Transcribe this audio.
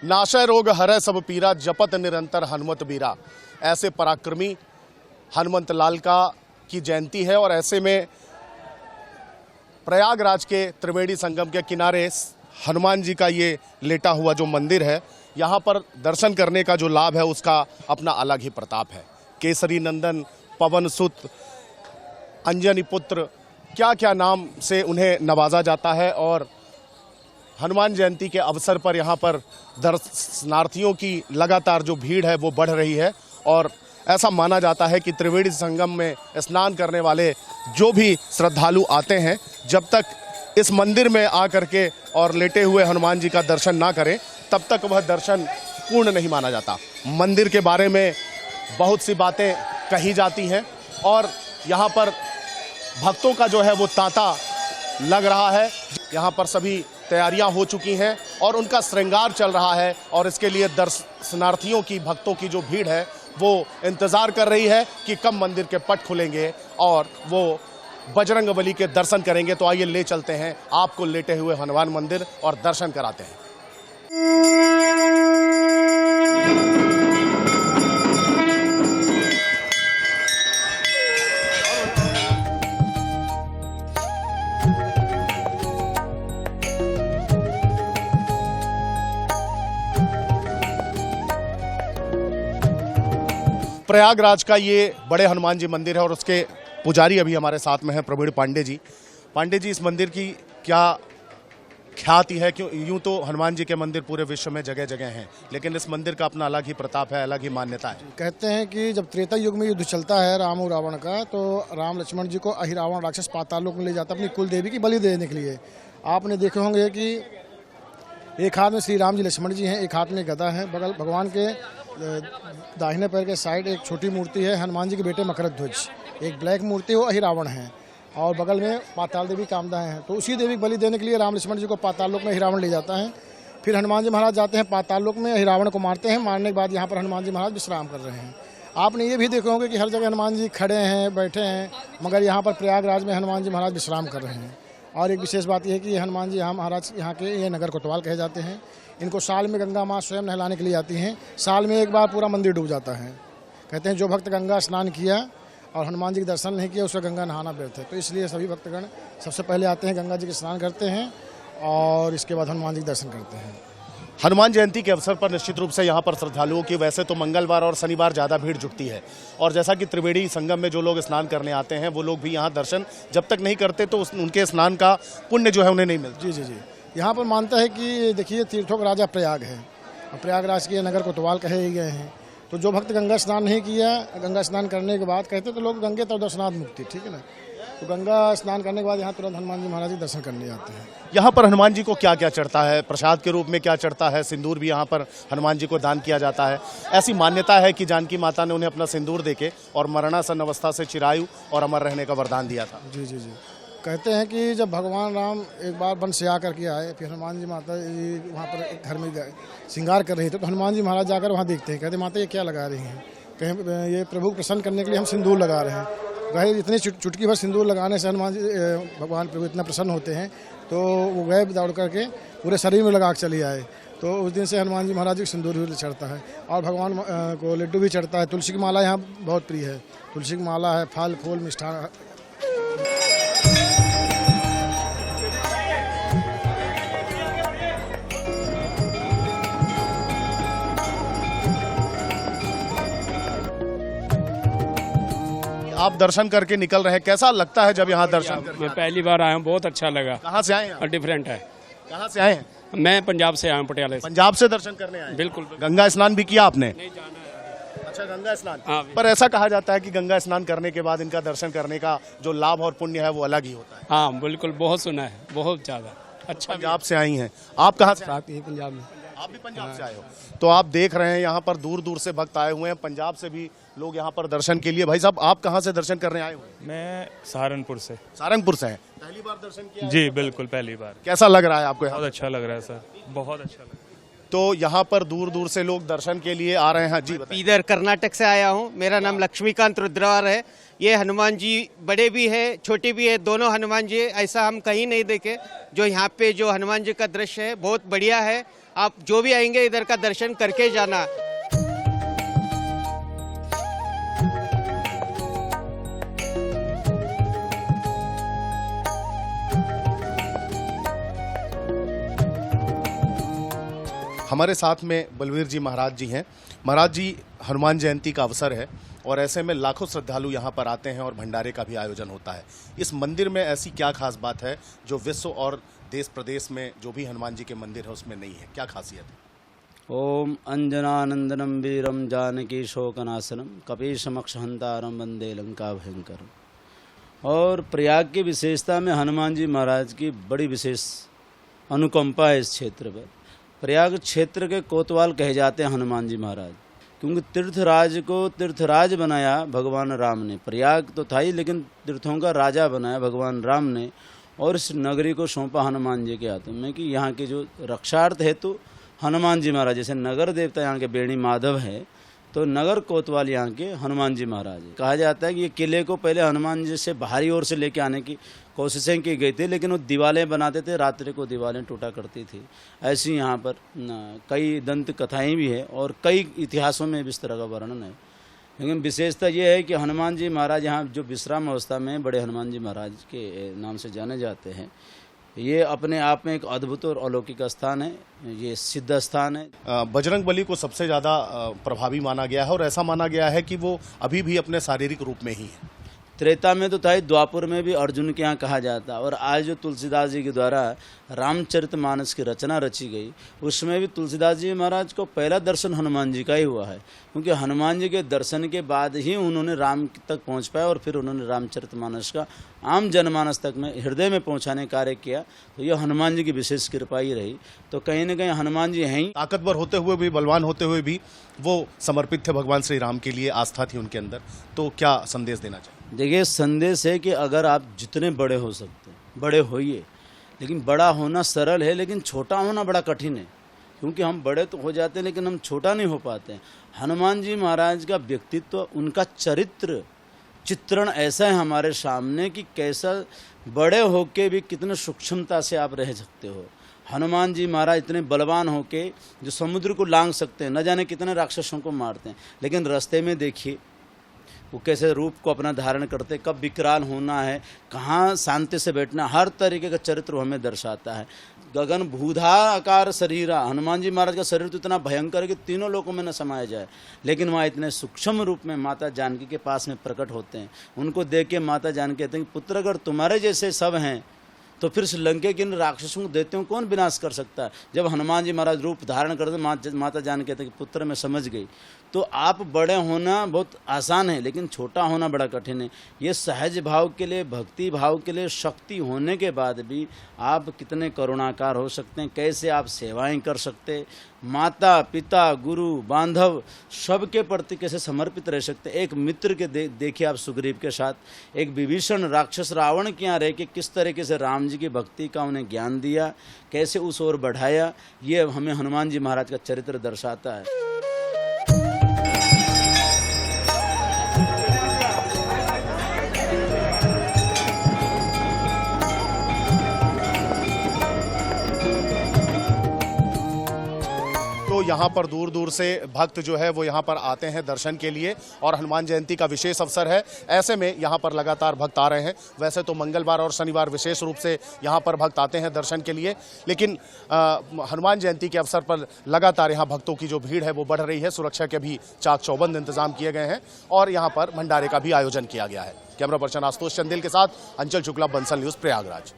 नाशय रोग हरै सब पीरा, जपत निरंतर हनुमत बीरा। ऐसे पराक्रमी हनुमंत लाल की जयंती है और ऐसे में प्रयागराज के त्रिवेणी संगम के किनारे हनुमान जी का ये लेटा हुआ जो मंदिर है, यहाँ पर दर्शन करने का जो लाभ है उसका अपना अलग ही प्रताप है। केसरी नंदन, पवन सुत, अंजनी पुत्र, क्या क्या नाम से उन्हें नवाजा जाता है। और हनुमान जयंती के अवसर पर यहाँ पर दर्शनार्थियों की लगातार जो भीड़ है वो बढ़ रही है और ऐसा माना जाता है कि त्रिवेणी संगम में स्नान करने वाले जो भी श्रद्धालु आते हैं, जब तक इस मंदिर में आकर के और लेटे हुए हनुमान जी का दर्शन ना करें तब तक वह दर्शन पूर्ण नहीं माना जाता। मंदिर के बारे में बहुत सी बातें कही जाती हैं और यहाँ पर भक्तों का जो है वो तांता लग रहा है। यहाँ पर सभी तैयारियां हो चुकी हैं और उनका श्रृंगार चल रहा है और इसके लिए दर्शनार्थियों की, भक्तों की जो भीड़ है वो इंतज़ार कर रही है कि कब मंदिर के पट खुलेंगे और वो बजरंगबली के दर्शन करेंगे। तो आइए ले चलते हैं आपको लेटे हुए हनुमान मंदिर और दर्शन कराते हैं। प्रयागराज का ये बड़े हनुमान जी मंदिर है और उसके पुजारी अभी हमारे साथ में हैं प्रवीण पांडे जी। पांडे जी, इस मंदिर की क्या ख्याति है? क्यों यूं तो हनुमान जी के मंदिर पूरे विश्व में जगह जगह हैं, लेकिन इस मंदिर का अपना अलग ही प्रताप है, अलग ही मान्यता है। कहते हैं कि जब त्रेता युग में युद्ध चलता है राम और रावण का, तो राम लक्ष्मण जी को अहिरावण राक्षस पाताल लोक में ले जाता अपनी कुल देवी की बलि देने के लिए। आपने देखे होंगे कि एक हाथ में श्री राम जी लक्ष्मण जी हैं, एक हाथ में गदा है, बगल भगवान के दाहिने पैर के साइड एक छोटी मूर्ति है हनुमान जी के बेटे मकरध्वज, एक ब्लैक मूर्ति वो अहिरावण है और बगल में पाताल देवी कामदा हैं। तो उसी देवी की बलि देने के लिए राम लक्ष्मण जी को पाताल लोक में अहिरावण ले जाता है। फिर हनुमान जी महाराज जाते हैं पाताल लोक में, अहिरावण को मारते हैं। मारने के बाद यहाँ पर हनुमान जी महाराज विश्राम कर रहे हैं। आपने ये भी देखे होंगे कि हर जगह हनुमान जी खड़े हैं, बैठे हैं, मगर यहाँ पर प्रयागराज में हनुमान जी महाराज विश्राम कर रहे हैं। और एक विशेष बात यह है कि हनुमान जी यहाँ महाराज यहाँ के ये नगर कोतवाल कहे जाते हैं। इनको साल में गंगा माँ स्वयं नहलाने के लिए आती हैं। साल में एक बार पूरा मंदिर डूब जाता है। कहते हैं जो भक्त गंगा स्नान किया और हनुमान जी के दर्शन नहीं किया उसे गंगा नहाना व्यर्थ है। तो इसलिए सभी भक्तगण सबसे पहले आते हैं, गंगा जी के स्नान करते हैं और इसके बाद हनुमान जी के दर्शन करते हैं। हनुमान जयंती के अवसर पर निश्चित रूप से यहाँ पर श्रद्धालुओं की वैसे तो मंगलवार और शनिवार ज़्यादा भीड़ जुटती है और जैसा कि त्रिवेणी संगम में जो लोग स्नान करने आते हैं वो लोग भी यहाँ दर्शन जब तक नहीं करते तो उनके स्नान का पुण्य जो है उन्हें नहीं मिलता। जी जी जी, यहाँ पर मानता है कि देखिए तीर्थों का राजा प्रयाग है और प्रयागराज के नगर कोतवाल कहे गए हैं। तो जो भक्त गंगा स्नान नहीं किया, गंगा स्नान करने के बाद कहते तो लोग गंगे तो दर्शनार्थ मुक्ति, ठीक है ना। तो गंगा स्नान करने के बाद यहाँ तुरंत हनुमान जी महाराज जी दर्शन करने जाते हैं। यहाँ पर हनुमान जी को क्या क्या चढ़ता है? प्रसाद के रूप में क्या चढ़ता है? सिंदूर भी यहाँ पर हनुमान जी को दान किया जाता है। ऐसी मान्यता है कि जानकी माता ने उन्हें अपना सिंदूर देके और मरणासन अवस्था से चिरायु और अमर रहने का वरदान दिया था। जी जी जी, कहते हैं कि जब भगवान राम एक बार वन से आकर के आए, फिर हनुमान जी माता जी वहाँ पर एक घर में श्रृंगार कर रही थी, तो हनुमान जी महाराज जाकर वहाँ देखते हैं। कहते माता ये क्या लगा रही हैं? कहें ये प्रभु प्रसन्न करने के लिए हम सिंदूर लगा रहे हैं। गए इतनी चुटकी भर सिंदूर लगाने से हनुमान जी भगवान प्रभु इतना प्रसन्न होते हैं, तो वो गए दौड़ करके पूरे शरीर में लगा के चले आए। तो उस दिन से हनुमान जी महाराज जी को सिंदूर भी चढ़ता है और भगवान को लड्डू भी चढ़ता है। तुलसी की माला यहाँ बहुत प्रिय है, तुलसी की माला है, फल फूल मिष्ठान। आप दर्शन करके निकल रहे हैं, कैसा लगता है जब यहाँ दर्शन करके? मैं पहली बार आया हूँ, बहुत अच्छा लगा। कहाँ से आए हैं? डिफरेंट है। कहाँ से आए हैं? मैं पंजाब से आया हूँ, पटियाला से। पंजाब से दर्शन करने आए? बिल्कुल। गंगा स्नान भी किया आपने? नहीं जाना है। अच्छा, गंगा स्नान। हाँ। पर ऐसा कहा जाता है कि गंगा स्नान करने के बाद इनका दर्शन करने का जो लाभ और पुण्य है वो अलग ही होता है। हाँ बिल्कुल, बहुत सुना है, बहुत ज्यादा अच्छा। पंजाब से आई हैं आप? कहाँ से? पंजाब में। आप भी पंजाब से आए हो? तो आप देख रहे हैं यहाँ पर दूर दूर से भक्त आए हुए हैं, पंजाब से भी लोग यहाँ पर दर्शन के लिए। भाई साहब, आप कहाँ से दर्शन करने आए हुए? मैं सहारनपुर से। सहारनपुर से हैं? पहली बार दर्शन किया? जी बिल्कुल, पहली बार। कैसा लग रहा है आपको यहाँ? बहुत अच्छा लग रहा है सर, बहुत अच्छा लग रहा है। तो यहाँ पर दूर दूर से लोग दर्शन के लिए आ रहे हैं। जी बताइए। इधर कर्नाटक से आया हूँ, मेरा नाम लक्ष्मीकांत रुद्रवार है। ये हनुमान जी बड़े भी है, छोटे भी है, दोनों हनुमान जी ऐसा हम कहीं नहीं देखे। जो यहाँ पे जो हनुमान जी का दृश्य है बहुत बढ़िया है। आप जो भी आएंगे इधर का दर्शन करके जाना। हमारे साथ में बलवीर जी महाराज जी हैं। महाराज जी, हनुमान जयंती का अवसर है और ऐसे में लाखों श्रद्धालु यहाँ पर आते हैं और भंडारे का भी आयोजन होता है। इस मंदिर में ऐसी क्या खास बात है जो विश्व और देश प्रदेश में जो भी हनुमान जी के मंदिर है उसमें नहीं है? क्या खासियत है? ओम अंजनानंदनम वीरम जानकी शोकनाशनम कपीशमक्षहंतारम वंदे लंका भयंकर। और प्रयाग की विशेषता में हनुमान जी महाराज की बड़ी विशेष अनुकंपा है इस क्षेत्र पर। प्रयाग क्षेत्र के कोतवाल कहे जाते हैं हनुमान जी महाराज, क्योंकि तीर्थराज को तीर्थराज बनाया भगवान राम ने। प्रयाग तो था ही, लेकिन तीर्थों का राजा बनाया भगवान राम ने और इस नगरी को सौंपा हनुमान जी के हाथों में कि यहाँ के जो रक्षार्थ हेतु हनुमान जी महाराज, जैसे नगर देवता यहाँ के बेणी माधव है तो नगर कोतवाल यहाँ के हनुमान जी महाराज है। कहा जाता है कि ये किले को पहले हनुमान जी से बाहरी ओर से लेके आने की कोशिशें की गई थी, लेकिन वो दीवारें बनाते थे, रात्रि को दीवारें टूटा करती थी। ऐसी यहाँ पर कई दंत कथाएं भी है और कई इतिहासों में भी इस तरह का वर्णन है। लेकिन विशेषता ये है कि हनुमान जी महाराज यहाँ जो विश्राम अवस्था में बड़े हनुमान जी महाराज के नाम से जाने जाते हैं, ये अपने आप में एक अद्भुत और अलौकिक स्थान है। ये सिद्ध स्थान है। बजरंग बली को सबसे ज़्यादा प्रभावी माना गया है और ऐसा माना गया है कि वो अभी भी अपने शारीरिक रूप में ही है। त्रेता में तो था ही, द्वापर में भी अर्जुन के यहाँ कहा जाता। और आज जो तुलसीदास जी के द्वारा रामचरितमानस की रचना रची गई, उसमें भी तुलसीदास जी महाराज को पहला दर्शन हनुमान जी का ही हुआ है, क्योंकि हनुमान जी के दर्शन के बाद ही उन्होंने राम तक पहुँच पाए और फिर उन्होंने रामचरितमानस का आम जनमानस तक में हृदय में पहुँचाने कार्य किया। तो यह हनुमान जी की विशेष कृपा ही रही। तो कहीं ना कहीं हनुमान जी हैं ही। ताकतवर होते हुए भी, बलवान होते हुए भी वो समर्पित थे भगवान श्री राम के लिए, आस्था थी उनके अंदर। तो क्या संदेश देना चाहिए? देखिए, संदेश है कि अगर आप जितने बड़े हो सकते हैं बड़े होइए, लेकिन बड़ा होना सरल है, लेकिन छोटा होना बड़ा कठिन है, क्योंकि हम बड़े तो हो जाते हैं लेकिन हम छोटा नहीं हो पाते हैं। हनुमान जी महाराज का व्यक्तित्व, उनका चरित्र चित्रण ऐसा है हमारे सामने कि कैसा बड़े होके भी कितने सूक्ष्मता से आप रह सकते हो। हनुमान जी महाराज इतने बलवान होके जो समुद्र को लांघ सकते हैं, न जाने कितने राक्षसों को मारते हैं, लेकिन रास्ते में देखिए वो कैसे रूप को अपना धारण करते, कब विकराल होना है, कहाँ शांति से बैठना, हर तरीके का चरित्र हमें दर्शाता है। गगन भूधा आकार शरीरा, हनुमान जी महाराज का शरीर तो इतना भयंकर है कि तीनों लोकों में न समाया जाए, लेकिन वहाँ इतने सूक्ष्म रूप में माता जानकी के पास में प्रकट होते हैं। उनको देख के माता जानकी कहते हैं कि पुत्र अगर तुम्हारे जैसे सब हैं तो फिर श्रीलंका के इन राक्षसों को देते हो कौन विनाश कर सकता है। जब हनुमान जी महाराज रूप धारण करते, माता जान कहते हैं कि पुत्र मैं समझ गई। तो आप बड़े होना बहुत आसान है, लेकिन छोटा होना बड़ा कठिन है। ये सहज भाव के लिए, भक्ति भाव के लिए शक्ति होने के बाद भी आप कितने करुणाकार हो सकते हैं, कैसे आप सेवाएं कर सकते, माता पिता गुरु बांधव सबके प्रति कैसे समर्पित रह सकते। एक मित्र के देखिए आप सुग्रीव के साथ, एक विभीषण राक्षस रावण के यहाँ रह के किस तरीके से राम जी की भक्ति का उन्हें ज्ञान दिया, कैसे उस ओर बढ़ाया, ये हमें हनुमान जी महाराज का चरित्र दर्शाता है। तो यहाँ पर दूर दूर से भक्त जो है वो यहाँ पर आते हैं दर्शन के लिए और हनुमान जयंती का विशेष अवसर है। ऐसे में यहाँ पर लगातार भक्त आ रहे हैं। वैसे तो मंगलवार और शनिवार विशेष रूप से यहाँ पर भक्त आते हैं दर्शन के लिए, लेकिन हनुमान जयंती के अवसर पर लगातार यहाँ भक्तों की जो भीड़ है वो बढ़ रही है। सुरक्षा के भी चाक चौबंद इंतजाम किए गए हैं और यहाँ पर भंडारे का भी आयोजन किया गया है। कैमरा पर्सन आशुतोष चंदेल के साथ अंचल शुक्ला, बंसल न्यूज़, प्रयागराज।